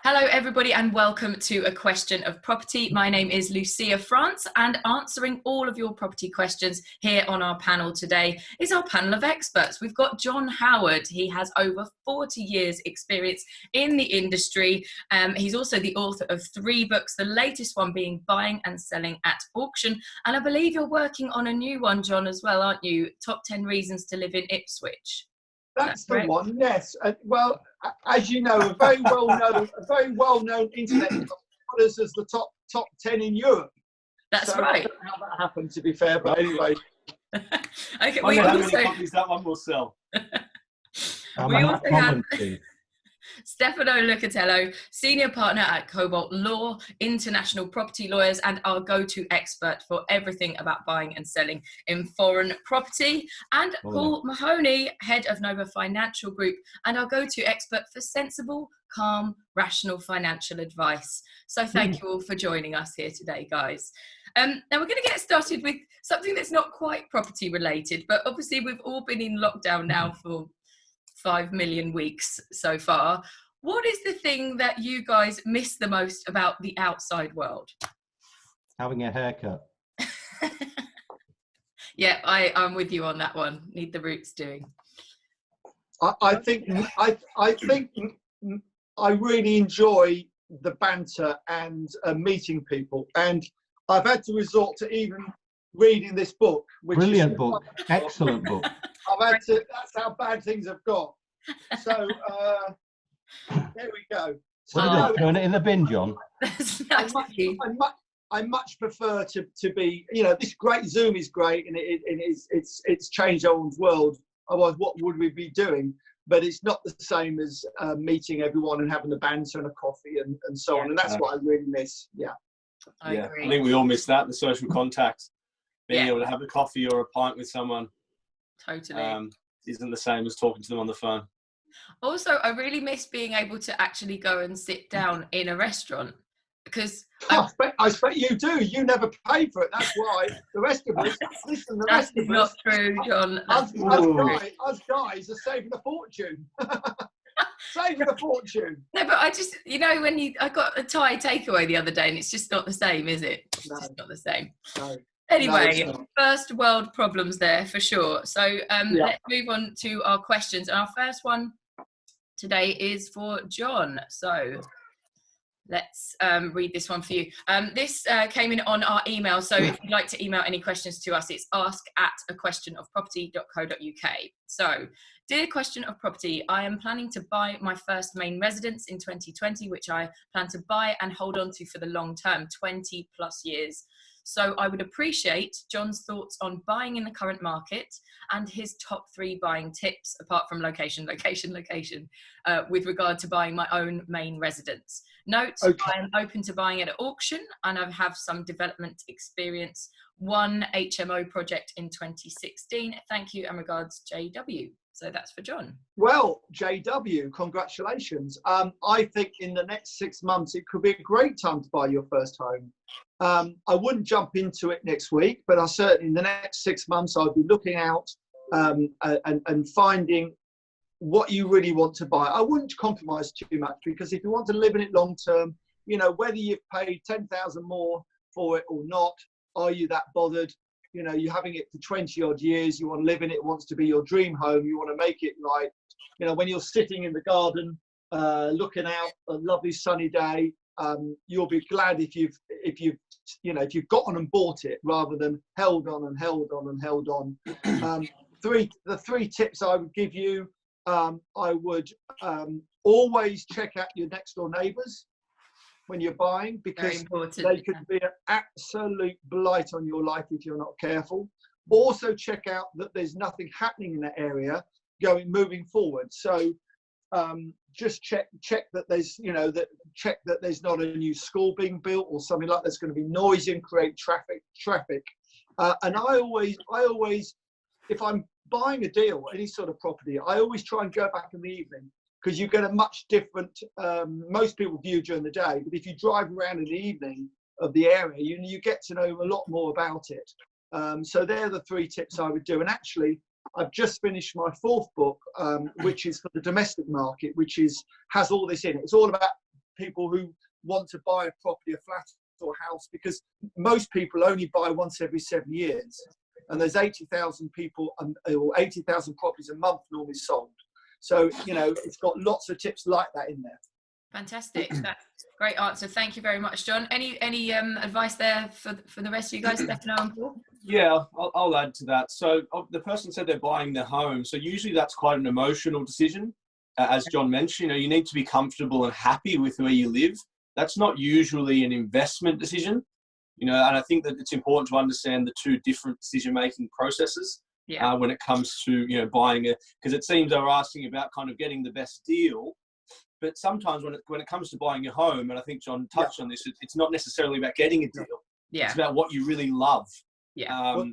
Hello everybody and welcome to A Question of Property. My name is Lucia France and answering all of your property questions here on our panel today is our panel of experts. We've got John Howard. He has over 40 years experience in the industry. He's also the author of 3 books, the latest one being Buying and Selling at Auction. And I believe you're working on a new one, John, as well, aren't you? Top 10 Reasons to Live in Ipswich. That's the one, yes. Well, as you know, a very well-known internet put us as the top 10 in Europe. That's so right. I don't know how that happened, to be fair, but anyway. Okay, I know how many copies that one will sell. We also have Stefano Lucatello, senior partner at Kobalt Law, international property lawyers, and our go-to expert for everything about buying and selling in foreign property. And Paul Mahoney, head of Nova Financial Group, and our go-to expert for sensible, calm, rational financial advice. So thank you all for joining us here today, guys. Now we're going to get started with something that's not quite property related, but obviously we've all been in lockdown now for 5 million weeks so far. What is the thing that you guys miss the most about the outside world? Having a haircut. Yeah, I'm with you on that one. Need the roots doing. I think I really enjoy the banter and meeting people, and I've had to resort to even reading this book, which brilliant book, excellent book. I've had to. That's how bad things have got. So there we go. So, What did it turn it in the bin, John? I much prefer to be. You know, this great Zoom is great, and it's changed everyone's world. Otherwise, what would we be doing? But it's not the same as meeting everyone and having the banter and a coffee and so on. And that's what I really miss. Yeah. I agree. I think we all miss that, the social contact. Being able to have a coffee or a pint with someone totally isn't the same as talking to them on the phone. Also, I really miss being able to actually go and sit down in a restaurant, because I expect you do. You never pay for it. That's why the rest of us, listen, the rest of us, not true, John. Us guys are saving a fortune. Saving a fortune. No, but I just, you know, I got a Thai takeaway the other day, and it's just not the same, is it? It's just not the same. No. Anyway, first world problems there for sure. So let's move on to our questions. And our first one today is for John. So let's read this one for you. This came in on our email. So if you'd like to email any questions to us, it's ask@aquestionofproperty.co.uk. So, dear Question of Property, I am planning to buy my first main residence in 2020, which I plan to buy and hold on to for the long term, 20 plus years. So I would appreciate John's thoughts on buying in the current market and his top 3 buying tips, apart from location, with regard to buying my own main residence. Note, I am open to buying at an auction and I have some development experience. 1 HMO project in 2016. Thank you and regards, JW. So that's for John. Well, JW, congratulations. I think in the next 6 months, it could be a great time to buy your first home. I wouldn't jump into it next week, but I certainly in the next 6 months, I'll be looking out and finding what you really want to buy. I wouldn't compromise too much, because if you want to live in it long term, you know, whether you've paid 10,000 more for it or not, are you that bothered? You know, you're having it for 20 odd years, you want to live in it, it wants to be your dream home, you want to make it right. You know, when you're sitting in the garden, looking out a lovely sunny day, you'll be glad if you've got on and bought it rather than held on and held on and held on. The 3 tips I would give you, I would always check out your next door neighbours when you're buying, because they could be an absolute blight on your life if you're not careful. Also check out that there's nothing happening in that area moving forward. So just check that there's, you know, check that there's not a new school being built or something like that's going to be noisy and create traffic. And I always, if I'm buying a deal, any sort of property, I always try and go back in the evening, because you get a much different, most people view during the day, but if you drive around in the evening of the area, you get to know a lot more about it. So they're the 3 tips I would do. And actually, I've just finished my 4th book, which is for the domestic market, which has all this in it. It's all about people who want to buy a property, a flat or house, because most people only buy once every 7 years, and there's 80,000 people or 80,000 properties a month normally sold. So, you know, it's got lots of tips like that in there. Fantastic. That's a great answer. Thank you very much, John. Any advice there for the rest of you guys, Stefano and Paul? Yeah, I'll add to that. So the person said they're buying their home. So usually that's quite an emotional decision. As John mentioned, you know, you need to be comfortable and happy with where you live. That's not usually an investment decision, you know, and I think that it's important to understand the two different decision-making processes when it comes to, you know, buying it, because it seems they're asking about kind of getting the best deal. But sometimes when it comes to buying a home, and I think John touched on this, it's not necessarily about getting a deal. Yeah. It's about what you really love. Yeah.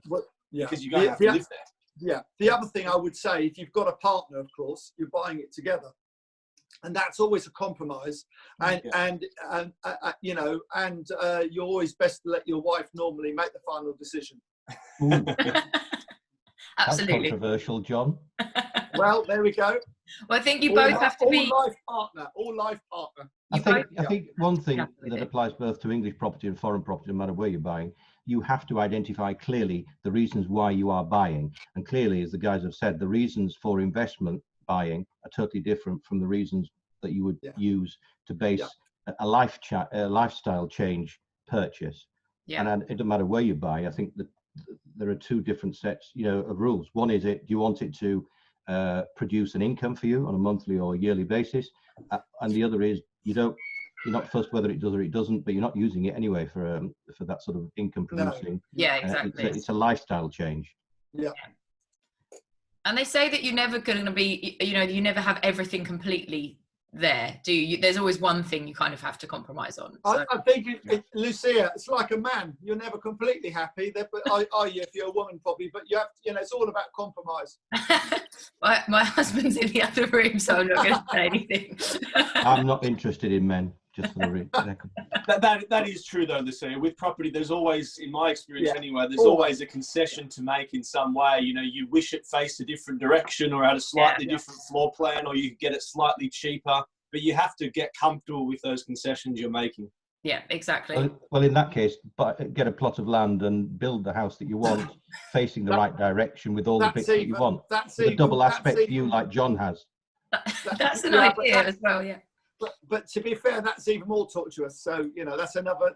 Because you're going to have to live there. Yeah. The other thing I would say, if you've got a partner, of course, you're buying it together. And that's always a compromise. And you know, and you're always best to let your wife normally make the final decision. Absolutely. That's controversial, John. Well, there we go. Well, I think you both have to be all life partner. I think one thing that applies both to English property and foreign property, no matter where you're buying, you have to identify clearly the reasons why you are buying. And clearly, as the guys have said, the reasons for investment buying are totally different from the reasons that you would use to base a lifestyle change purchase. And it doesn't matter where you buy. I think that there are two different sets, you know, of rules. One is, do you want it to produce an income for you on a monthly or yearly basis? And the other is, you're not fussed whether it does or it doesn't, but you're not using it anyway for that sort of income producing. No. Yeah, exactly. It's a lifestyle change. Yeah. And they say that you're never going to be, you know, you never have everything completely there, do you? There's always one thing you kind of have to compromise on. So. I think, Lucia, it's like a man. You're never completely happy, but are you if you're a woman probably? But you have, you know, it's all about compromise. my husband's in the other room, so I'm not going to say anything. I'm not interested in men, just for the record. That is true though, Lucia. With property, there's always, in my experience anyway, there's always a concession to make in some way. You know, you wish it faced a different direction or had a slightly different floor plan, or you could get it slightly cheaper, but you have to get comfortable with those concessions you're making. Yeah, exactly. Well, in that case, get a plot of land and build the house that you want, facing the right direction with all the bits that you want. That's a double aspect view like John has. That's an idea as well, yeah. But to be fair, that's even more tortuous. So, you know, that's another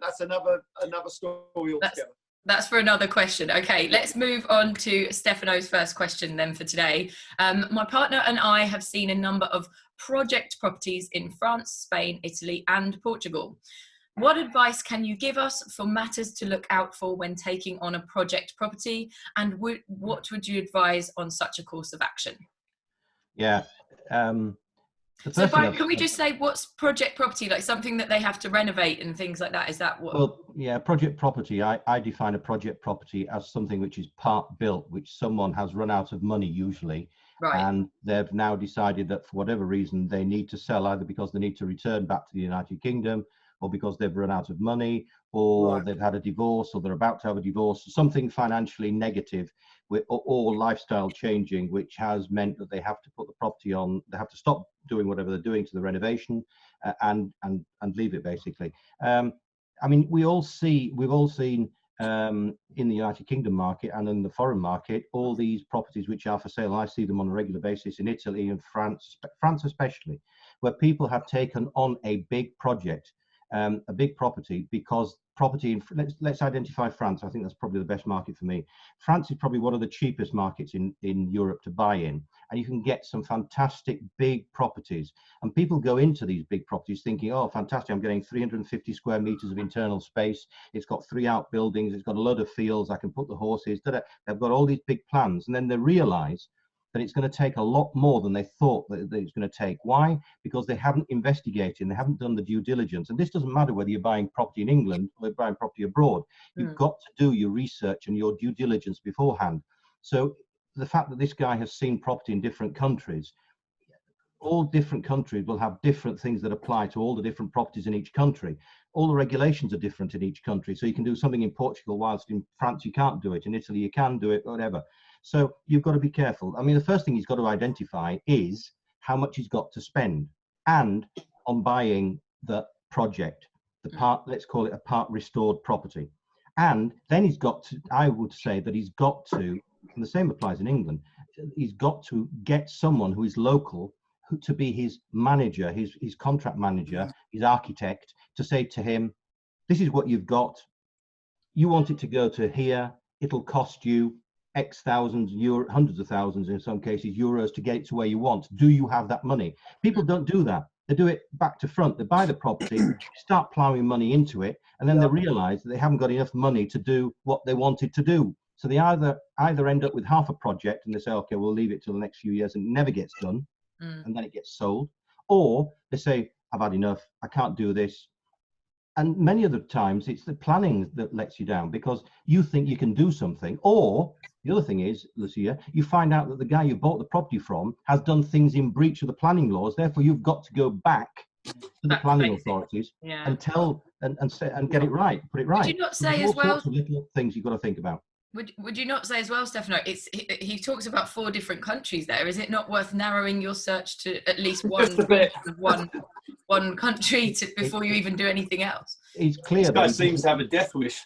story altogether. That's for another question. Okay, let's move on to Stefano's first question then for today. My partner and I have seen a number of project properties in France, Spain, Italy, and Portugal. What advice can you give us for matters to look out for when taking on a project property? And what would you advise on such a course of action? Yeah. So can we just say, what's project property? Like something that they have to renovate and things like that? Is that what? Well, yeah, project property. I define a project property as something which is part built, which someone has run out of money usually. Right. And they've now decided that for whatever reason they need to sell, either because they need to return back to the United Kingdom, or because they've run out of money, or they've had a divorce, or they're about to have a divorce, something financially negative or lifestyle changing, which has meant that they have to put the property on, they have to stop doing whatever they're doing to the renovation and leave it basically. I mean, we've all seen in the United Kingdom market and in the foreign market, all these properties which are for sale. I see them on a regular basis in Italy and France especially, where people have taken on a big project, a big property, because property let's identify France. I think that's probably the best market for me. France is probably one of the cheapest markets in Europe to buy in, and you can get some fantastic big properties, and people go into these big properties thinking, oh fantastic, I'm getting 350 square meters of internal space, it's got 3 outbuildings, it's got a load of fields, I can put the horses, they've got all these big plans, and then they realize that it's going to take a lot more than they thought that it's going to take. Why? Because they haven't investigated, they haven't done the due diligence. And this doesn't matter whether you're buying property in England or you're buying property abroad. You've got to do your research and your due diligence beforehand. So the fact that this guy has seen property in different countries, all different countries will have different things that apply to all the different properties in each country. All the regulations are different in each country. So you can do something in Portugal whilst in France you can't do it. In Italy you can do it, whatever. So you've got to be careful. I mean, the first thing he's got to identify is how much he's got to spend, and on buying the project, the part, let's call it a part restored property. And then he's got to, I would say that he's got to, and the same applies in England, he's got to get someone who is local to be his manager, his contract manager, his architect, to say to him, this is what you've got. You want it to go to here. It'll cost you X thousands, euro, hundreds of thousands in some cases, euros to get it to where you want. Do you have that money? People don't do that. They do it back to front. They buy the property, start plowing money into it, and then they realize that they haven't got enough money to do what they wanted to do. So they either end up with half a project and they say, okay, we'll leave it till the next few years, and it never gets done, and then it gets sold. Or they say, I've had enough, I can't do this. And many of the times it's the planning that lets you down, because you think you can do something. Or the other thing is, Lucia, you find out that the guy you bought the property from has done things in breach of the planning laws. Therefore, you've got to go back to the planning authorities and tell and say and get it right, put it right. Would you not say as well? Sorts of little things you've got to think about. Would you not say as well, Stefano? He talks about 4 different countries there. Is it not worth narrowing your search to at least one country before you even do anything else? It's clear this guy seems to have a death wish.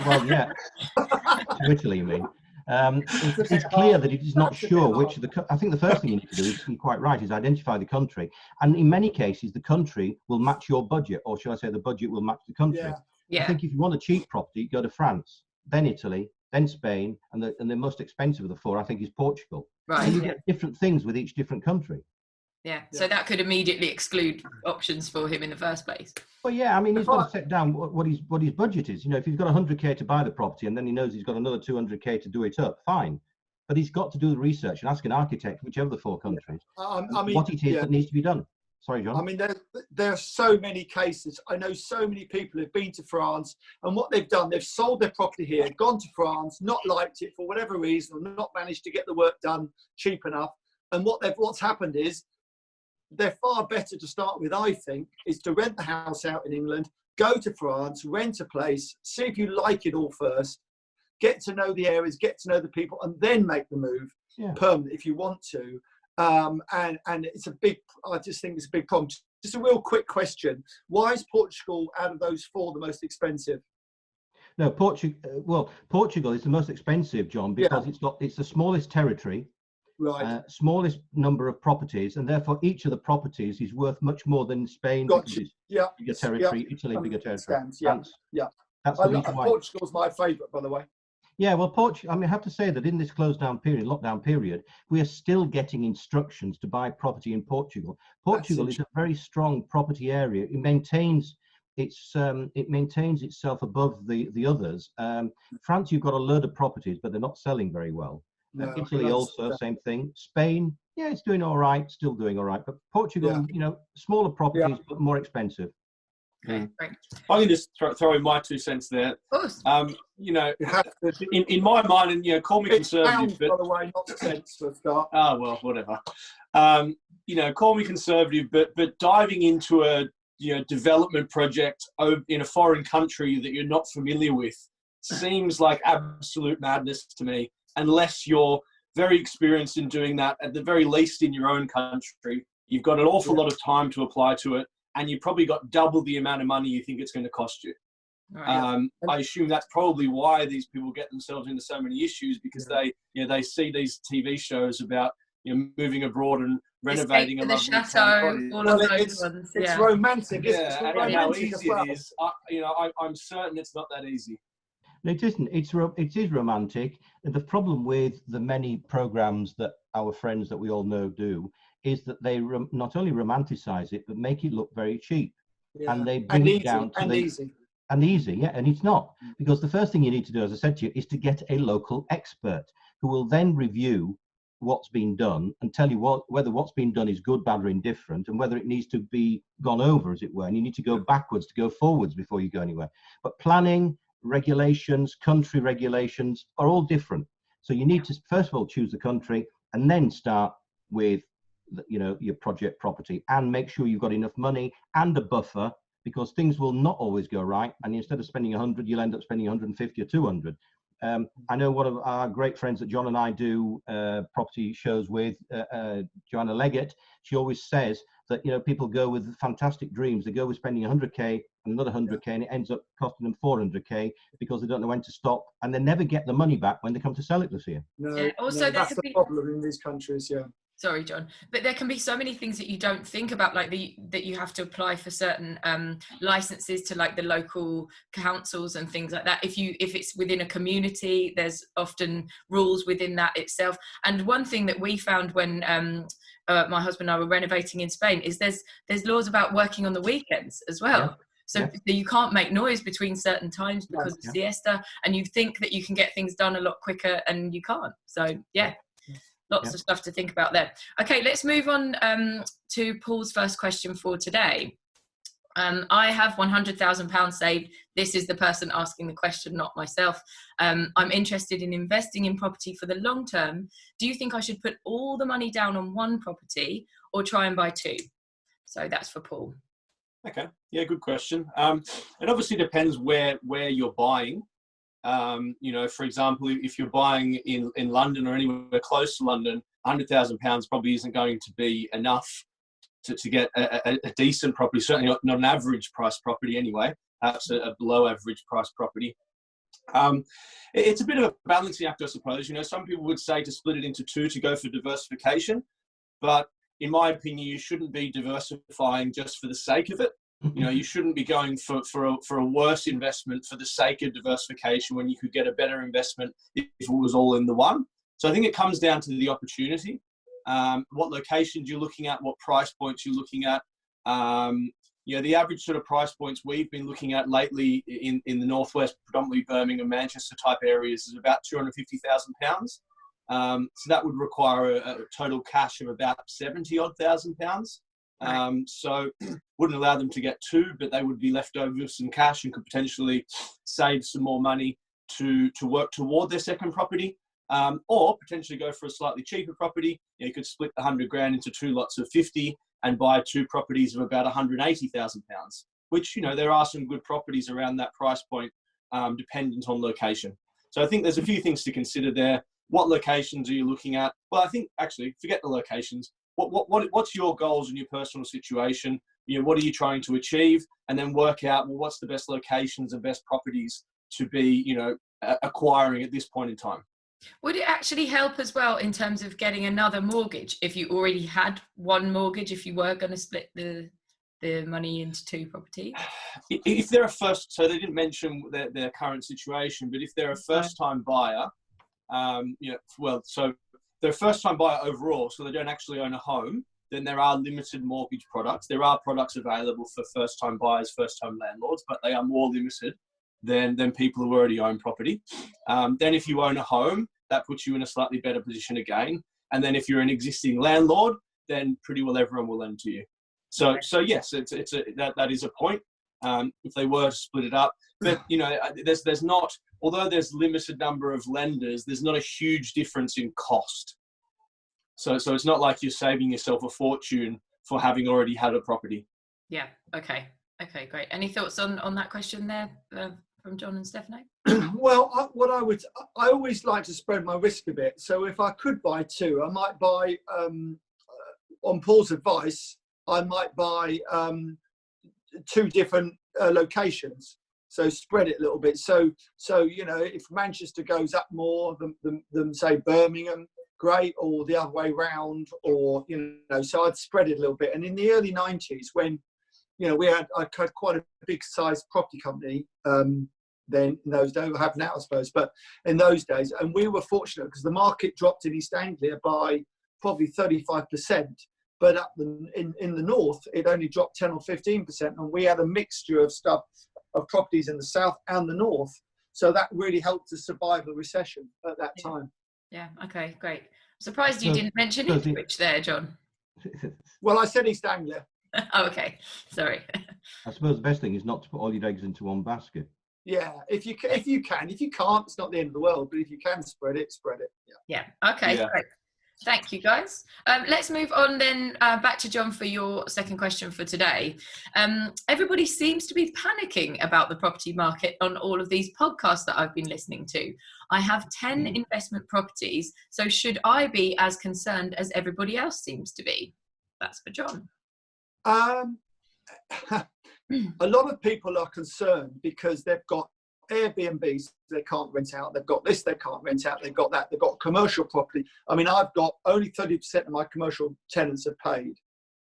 Well, yeah, to Italy, you mean? It's clear that it is not sure which of the. I think the first thing you need to do is, you're quite right, is identify the country, and in many cases, the country will match your budget, or shall I say, the budget will match the country. I think if you want a cheap property, go to France, then Italy, then Spain, and the most expensive of the 4, I think, is Portugal. Right. And you get different things with each different country. Yeah. So that could immediately exclude options for him in the first place. Well, yeah, I mean, he's got to set down what his budget is. You know, if he's got 100k to buy the property and then he knows he's got another 200k to do it up, fine. But he's got to do the research and ask an architect, whichever of the 4 countries, I mean, what it is that needs to be done. Sorry, John. I mean, there are so many cases. I know so many people who've been to France, and what they've done, they've sold their property here, gone to France, not liked it for whatever reason, or not managed to get the work done cheap enough. And what's happened is, they're far better to start with, I think, is to rent the house out in England, go to France, rent a place, see if you like it all first, get to know the areas, get to know the people, and then make the move permanent if you want to. And it's I just think it's a big problem. Just a real quick question. Why is Portugal, out of those 4, the most expensive? No, Portugal is the most expensive, John, because it's the smallest territory. Right. Smallest number of properties, and therefore each of the properties is worth much more than Spain. Gotcha. Bigger territory, Italy, bigger territory. France. That's the reason why. Portugal's my favourite, by the way. Yeah, well, I mean, I have to say that in this lockdown period, we are still getting instructions to buy property in Portugal. Portugal is a very strong property area. It maintains itself above the others. France, you've got a load of properties, but they're not selling very well. No, Italy also, same thing. Spain, yeah, it's doing all right, still doing all right. But Portugal, you know, smaller properties, but more expensive. Okay, great. I can just throw in my 2 cents there. Of course. You know, in my mind, and, you know, call me conservative. Pounds, by the way, not cents for a start. Oh, well, whatever. You know, call me conservative, but diving into a, you know, development project in a foreign country that you're not familiar with seems like absolute madness to me. Unless you're very experienced in doing that, at the very least in your own country, you've got an awful lot of time to apply to it, and you've probably got double the amount of money you think it's going to cost you. Right. I assume that's probably why these people get themselves into so many issues, because they see these TV shows about, you know, moving abroad and renovating the chateau, all of those ones. It's romantic. Yeah, and how easy it is. You know, I'm certain it's not that easy. No, it isn't. It is romantic. And the problem with the many programs that our friends that we all know do is that they not only romanticize it, but make it look very cheap. And they bring it down to easy. And it's not. Because the first thing you need to do, as I said to you, is to get a local expert who will then review what's been done and tell you whether what's been done is good, bad, or indifferent, and whether it needs to be gone over, as it were. And you need to go backwards to go forwards before you go anywhere. But planning, regulations, country regulations are all different. So you need to first of all choose the country and then start with, you know, your project property, and make sure you've got enough money and a buffer, because things will not always go right. And instead of spending 100, you'll end up spending 150 or 200. I know one of our great friends that John and I do property shows with, Joanna Leggett. She always says that, you know, people go with fantastic dreams. They go with spending 100K and another 100K, and it ends up costing them 400K because they don't know when to stop, and they never get the money back when they come to sell it, Lucia. No, also, no, that's the problem in these countries. Yeah. Sorry, John, but there can be so many things that you don't think about, like that you have to apply for certain licenses to like the local councils and things like that. If it's within a community, there's often rules within that itself. And one thing that we found when my husband and I were renovating in Spain is there's laws about working on the weekends as well. Yeah. So you can't make noise between certain times because of siesta, and you think that you can get things done a lot quicker, and you can't. So lots of stuff to think about there. Okay, let's move on to Paul's first question for today. I have £100,000 saved. This is the person asking the question, not myself. I'm interested in investing in property for the long term. Do you think I should put all the money down on one property or try and buy two? So that's for Paul. Okay, yeah, good question. It obviously depends where you're buying. You know, for example, if you're buying in London or anywhere close to London, £100,000 probably isn't going to be enough to get a decent property, certainly not an average price property anyway, perhaps a below average price property. It's a bit of a balancing act, I suppose. You know, some people would say to split it into two to go for diversification, but in my opinion, you shouldn't be diversifying just for the sake of it. You know, you shouldn't be going for a worse investment for the sake of diversification when you could get a better investment if it was all in the one. So I think it comes down to the opportunity, what locations you're looking at, what price points you're looking at. You know, the average sort of price points we've been looking at lately in the Northwest, predominantly Birmingham, Manchester type areas, is about £250,000. So that would require a total cash of about £70,000. So wouldn't allow them to get two, but they would be left over with some cash and could potentially save some more money to work toward their second property, or potentially go for a slightly cheaper property. You could split the 100 grand into two lots of 50 and buy two properties of about £180,000, which, you know, there are some good properties around that price point, dependent on location. So I think there's a few things to consider there. What locations are you looking at? Well, I think actually forget the locations. What's your goals in your personal situation? You know, what are you trying to achieve? And then work out, well, what's the best locations and best properties to be, you know, acquiring at this point in time. Would it actually help as well in terms of getting another mortgage if you already had one mortgage, if you were going to split the money into two properties? If they're a first, so they didn't mention their current situation, but if they're a first-time buyer, you know, well, so they're a first-time buyer overall, so they don't actually own a home, then there are limited mortgage products. There are products available for first-time buyers, first-time landlords, but they are more limited than people who already own property. Then if you own a home, that puts you in a slightly better position again. And then if you're an existing landlord, then pretty well everyone will lend to you. So yes, that is a point. If they were to split it up, but you know, there's not, although there's limited number of lenders, there's not a huge difference in cost. So it's not like you're saving yourself a fortune for having already had a property. Yeah. Okay, great. Any thoughts on that question there from John and Stefano? Well, I always like to spread my risk a bit. So if I could buy two, I might buy, on Paul's advice, I might buy two different locations. So spread it a little bit. So you know, if Manchester goes up more than say Birmingham, great, or the other way round, or you know, so I'd spread it a little bit. And in the early 90s, when you know I had quite a big sized property company then in those days, we have now I suppose, but in those days, and we were fortunate because the market dropped in East Anglia by probably 35%. But up in the north, it only dropped 10 or 15%, and we had a mixture of stuff, of properties in the south and the north. So that really helped to survive the recession at that time. Yeah. Okay. Great. I'm surprised you didn't mention Ipswich there, John. Well, I said East Anglia. Oh, okay. Sorry. I suppose the best thing is not to put all your eggs into one basket. Yeah, if you can. If you can't, it's not the end of the world. But if you can spread it. Yeah. Okay. Yeah. Great. Thank you, guys. Let's move on then back to John for your second question for today. Everybody seems to be panicking about the property market on all of these podcasts that I've been listening to. I have 10 investment properties, so should I be as concerned as everybody else seems to be? That's for John. Um, a lot of people are concerned because they've got Airbnbs they can't rent out. They've got this they can't rent out. They've got that. They've got commercial property. I mean, I've got only 30% of my commercial tenants have paid,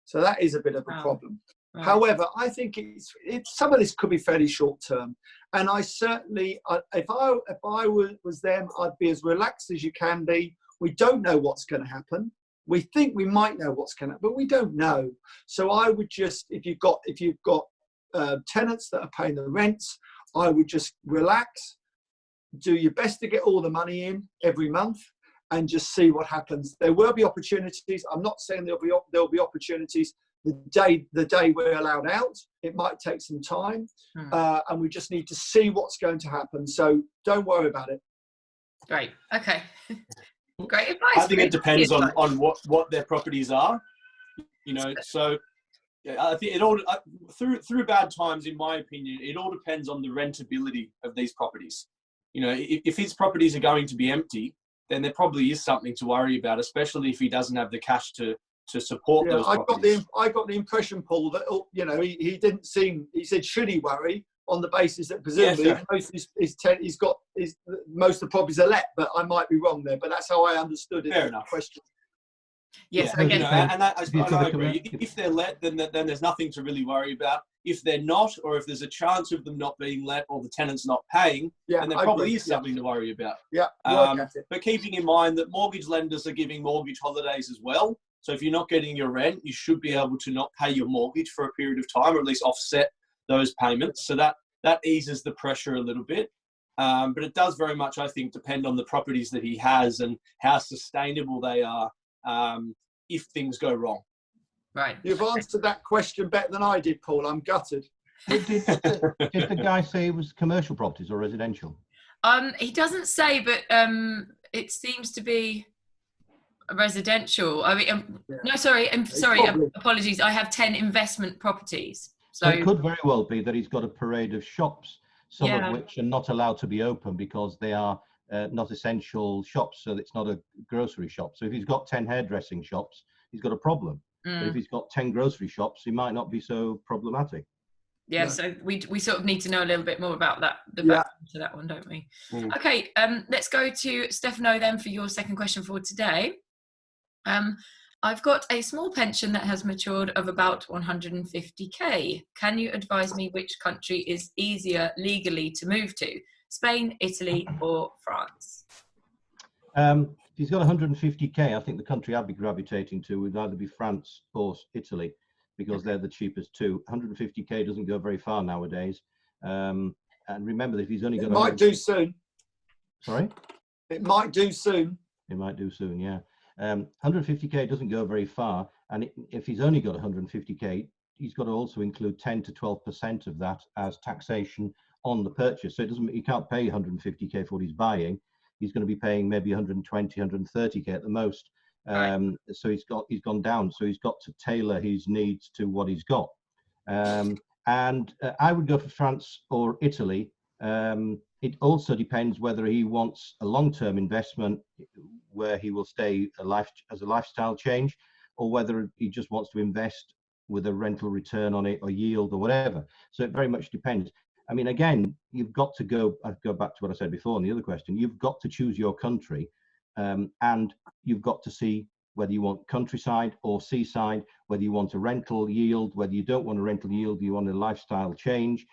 so that is a bit of a problem. Right. However, I think it's some of this could be fairly short term, and I certainly, if I was them, I'd be as relaxed as you can be. We don't know what's going to happen. We think we might know what's going to happen, but we don't know. So I would just, if you've got tenants that are paying the rents, I would just relax, do your best to get all the money in every month, and just see what happens. There will be opportunities. I'm not saying there'll be opportunities the day we're allowed out. It might take some time, and we just need to see what's going to happen. So don't worry about it. Great. Okay. Great advice. I think it depends on what their properties are. You know, so I think it all through bad times, in my opinion, it all depends on the rentability of these properties. You know, if his properties are going to be empty, then there probably is something to worry about, especially if he doesn't have the cash to support those properties. I got the impression, Paul, that he didn't seem. He said, should he worry? On the basis that presumably most of the properties are let, but I might be wrong there. But that's how I understood it. Fair enough. Question. Yes, I agree. If they're let, then there's nothing to really worry about. If they're not, or if there's a chance of them not being let, or the tenant's not paying, then there probably is something to worry about. Yeah. But keeping in mind that mortgage lenders are giving mortgage holidays as well. So if you're not getting your rent, you should be able to not pay your mortgage for a period of time, or at least offset those payments. So that eases the pressure a little bit. But it does very much, I think, depend on the properties that he has and how sustainable they are if things go wrong. Right. You've answered that question better than I did, Paul. I'm gutted. Did the guy say it was commercial properties or residential? He doesn't say, but it seems to be residential. I mean, no, sorry, apologies. I have 10 investment properties. So it could very well be that he's got a parade of shops, some of which are not allowed to be open because they are not essential shops, so it's not a grocery shop. So if he's got 10 hairdressing shops, he's got a problem. But if he's got 10 grocery shops, he might not be so problematic. Yeah, so we sort of need to know a little bit more about that, the background to that one, don't we? Okay, let's go to Stefano then for your second question for today. I've got a small pension that has matured of about 150k. Can you advise me which country is easier legally to move to? Spain, Italy, or France? If he's got 150k, I think the country I'd be gravitating to would either be France or Italy, because they're the cheapest too. 150k doesn't go very far nowadays. And remember that if he's only got... It might do soon. Sorry? It might do soon. It might do soon, yeah. 150k doesn't go very far, and if he's only got 150k, he's got to also include 10 to 12% of that as taxation on the purchase. So he can't pay 150k for what he's buying. He's going to be paying maybe 120, 130k at the most. So he's gone down. So he's got to tailor his needs to what he's got. And I would go for France or Italy. It also depends whether he wants a long-term investment where he will stay as a lifestyle change, or whether he just wants to invest with a rental return on it or yield or whatever. So it very much depends. I mean, again, you've got to go back to what I said before in the other question. You've got to choose your country, and you've got to see whether you want countryside or seaside, whether you want a rental yield, whether you don't want a rental yield, you want a lifestyle change.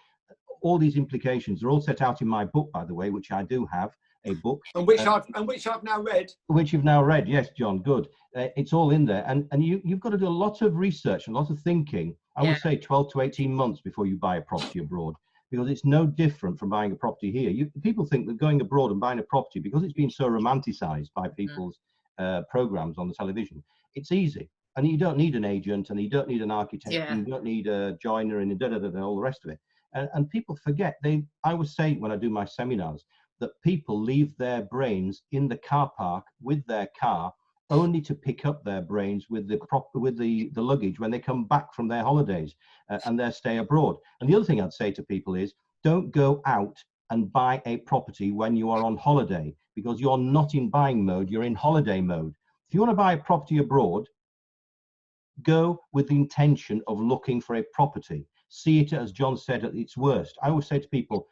All these implications are all set out in my book, by the way, which I do have a book. And which I've now read. Which you've now read, yes, John, good. It's all in there. And you've got to do a lot of research and a lot of thinking. I would say 12 to 18 months before you buy a property abroad, because it's no different from buying a property here. People think that going abroad and buying a property, because it's been so romanticized by people's programs on the television, it's easy. And you don't need an agent, and you don't need an architect, and you don't need a joiner, and all the rest of it. And people forget. I always say when I do my seminars that people leave their brains in the car park with their car, only to pick up their brains with the luggage when they come back from their holidays and their stay abroad. And the other thing I'd say to people is, don't go out and buy a property when you are on holiday, because you're not in buying mode, you're in holiday mode. If you want to buy a property abroad, go with the intention of looking for a property. See it, as John said, at its worst. I always say to people,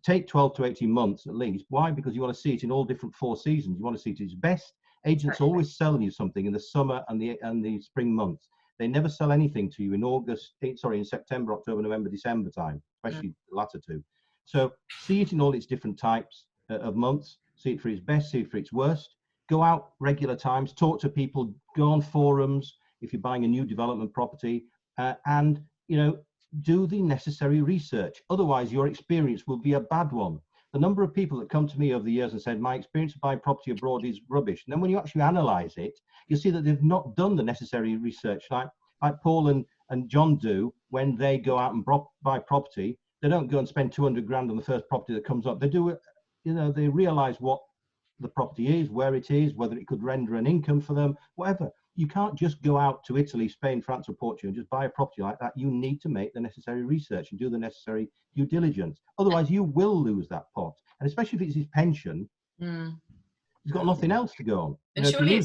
take 12 to 18 months at least. Why? Because you want to see it in all different 4 seasons. You want to see it at its best. Agents always selling you something in the summer and the spring months. They never sell anything to you in September, October, November, December time, especially the latter two. So see it in all its different types of months. See it for its best, see it for its worst. Go out regular times, talk to people, go on forums if you're buying a new development property, and do the necessary research. Otherwise, your experience will be a bad one. The number of people that come to me over the years and said, my experience of buying property abroad is rubbish. And then when you actually analyze it, you'll see that they've not done the necessary research like Paul and John do when they go out and buy property. They don't go and spend 200 grand on the first property that comes up. They do it, they realize what the property is, where it is, whether it could render an income for them, whatever. You can't just go out to Italy, Spain, France, or Portugal and just buy a property like that. You need to make the necessary research and do the necessary due diligence. Otherwise, you will lose that pot. And especially if it's his pension, he's got nothing else to go on. And surely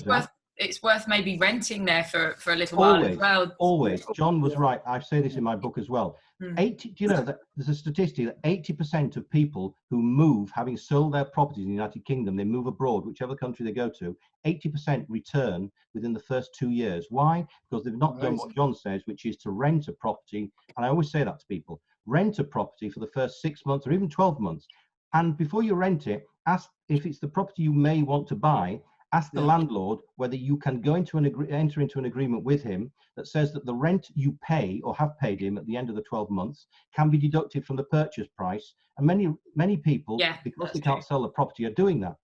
it's worth maybe renting there for a little while as well. Always. John was right. I say this in my book as well. Do you know that there's a statistic that 80% of people who move, having sold their properties in the United Kingdom, they move abroad, whichever country they go to, 80% return within the first 2 years. Why? Because they've not done what John says, which is to rent a property. And I always say that to people, rent a property for the first 6 months or even 12 months. And before you rent it, ask if it's the property you may want to buy. Ask the landlord whether you can go into enter into an agreement with him that says that the rent you pay or have paid him at the end of the 12 months can be deducted from the purchase price. And many people, because they can't sell the property, are doing that.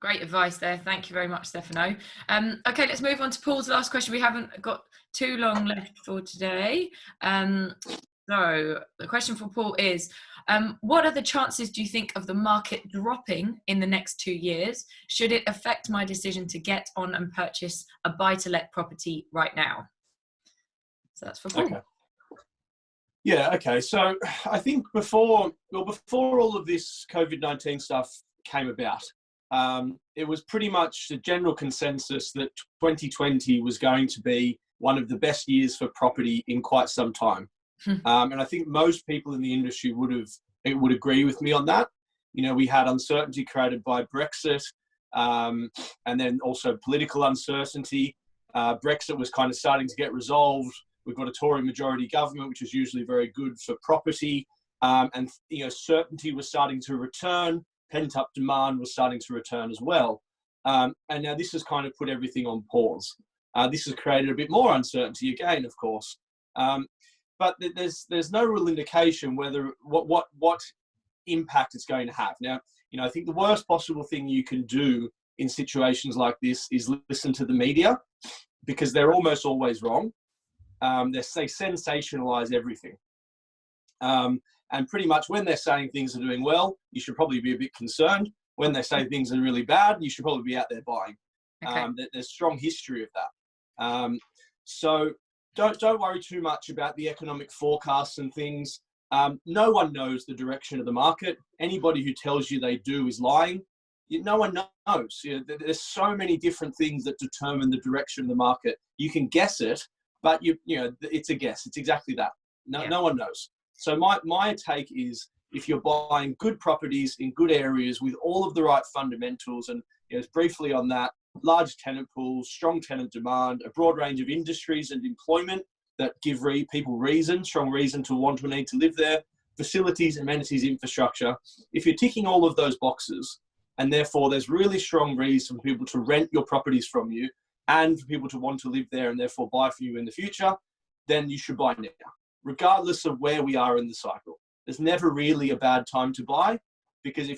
Great advice there. Thank you very much, Stefano. Okay, let's move on to Paul's last question. We haven't got too long left for today. So the question for Paul is, what are the chances, do you think, of the market dropping in the next 2 years? Should it affect my decision to get on and purchase a buy-to-let property right now? So that's for Paul. Okay. Yeah, okay. So I think before all of this COVID-19 stuff came about, it was pretty much the general consensus that 2020 was going to be one of the best years for property in quite some time. And I think most people in the industry would agree with me on that. We had uncertainty created by Brexit, and then also political uncertainty. Brexit was kind of starting to get resolved. We've got a Tory majority government, which is usually very good for property. And certainty was starting to return. Pent-up demand was starting to return as well. And now this has kind of put everything on pause. This has created a bit more uncertainty again, of course. But there's no real indication whether what impact it's going to have. Now, I think the worst possible thing you can do in situations like this is listen to the media, because they're almost always wrong. They sensationalize everything. And pretty much when they're saying things are doing well, you should probably be a bit concerned. When they say things are really bad, you should probably be out there buying. Okay. There's strong history of that. So don't worry too much about the economic forecasts and things. No one knows the direction of the market. Anybody who tells you they do is lying. No one knows. There's so many different things that determine the direction of the market. You can guess it, but it's a guess. It's exactly that. No one knows. So my take is, if you're buying good properties in good areas with all of the right fundamentals, and briefly on that, large tenant pools, strong tenant demand, a broad range of industries and employment that give people strong reason to want or need to live there, facilities, amenities, infrastructure. If you're ticking all of those boxes, and therefore there's really strong reason for people to rent your properties from you and for people to want to live there and therefore buy from you in the future, then you should buy now, regardless of where we are in the cycle. There's never really a bad time to buy, because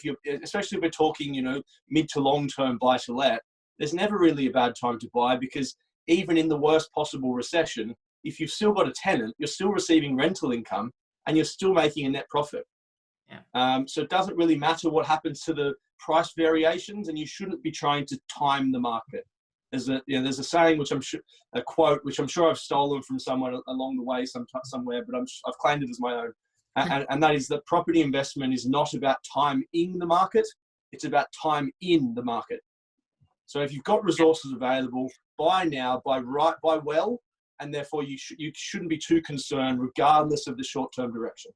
especially if we're talking, mid to long-term buy-to-let, there's never really a bad time to buy, because even in the worst possible recession, if you've still got a tenant, you're still receiving rental income and you're still making a net profit. Yeah. So it doesn't really matter what happens to the price variations, and you shouldn't be trying to time the market. There's a saying, a quote, which I'm sure I've stolen from someone along the way somewhere, but I've claimed it as my own. And that is that property investment is not about time in the market. It's about time in the market. So if you've got resources available, buy now, buy well, and therefore you shouldn't be too concerned regardless of the short-term direction.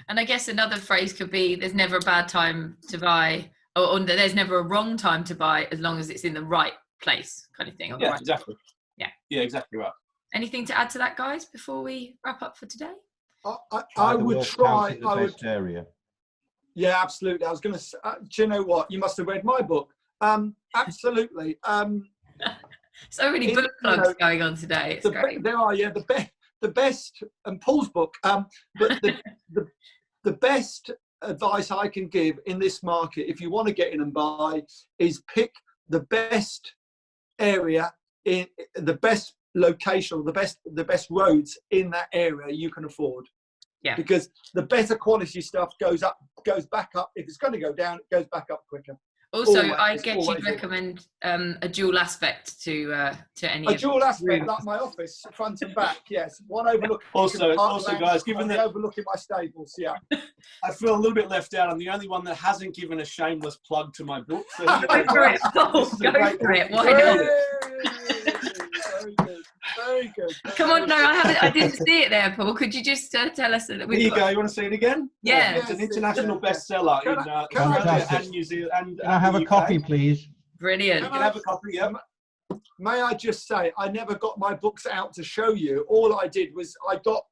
And I guess another phrase could be, there's never a bad time to buy, or there's never a wrong time to buy, as long as it's in the right place, kind of thing. Yeah, right exactly. Yeah, exactly right. Anything to add to that, guys, before we wrap up for today? I would try. I would. Area. Yeah, absolutely. I was going to say, do you know what? You must have read my book. Absolutely. So many book clubs going on today. It's great. There are, yeah, the best, and Paul's book, but the best advice I can give in this market, if you want to get in and buy, is pick the best area in the best location, or the best roads in that area you can afford. Yeah. Because the better quality stuff goes back up. If it's going to go down, it goes back up quicker. Also, I guess you'd recommend a dual aspect to any. A dual aspect, like my office, front and back. Yes, one overlooking. Also, guys, given that overlooking my stables, yeah. I feel a little bit left out. I'm the only one that hasn't given a shameless plug to my book. So go for it. Go for it. Why not? Very good. Very good. Come on, no, I didn't see it there, Paul. Could you just tell us that Here you go. You want to see it again? Yeah. It's an international bestseller in Australia and New Zealand. Can I have a copy, please? Brilliant. You can have a copy, yeah. May I just say, I never got my books out to show you. All I did was I got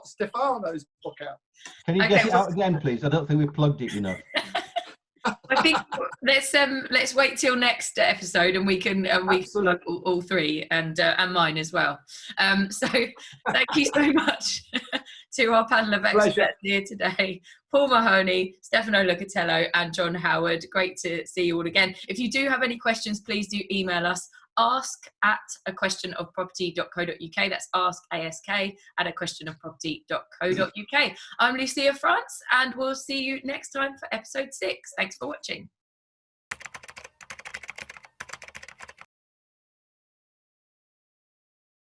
Stefano's book out. Can you get it out again, please? I don't think we've plugged it enough. I think let's wait till next episode, and we can plug all three, and mine as well. So thank you so much to our panel of experts here today: Paul Mahoney, Stefano Lucatello, and John Howard. Great to see you all again. If you do have any questions, please do email us. ask@aquestionofproperty.co.uk. That's ask@aquestionofproperty.co.uk. I'm Lucia France, and we'll see you next time for episode 6. Thanks for watching.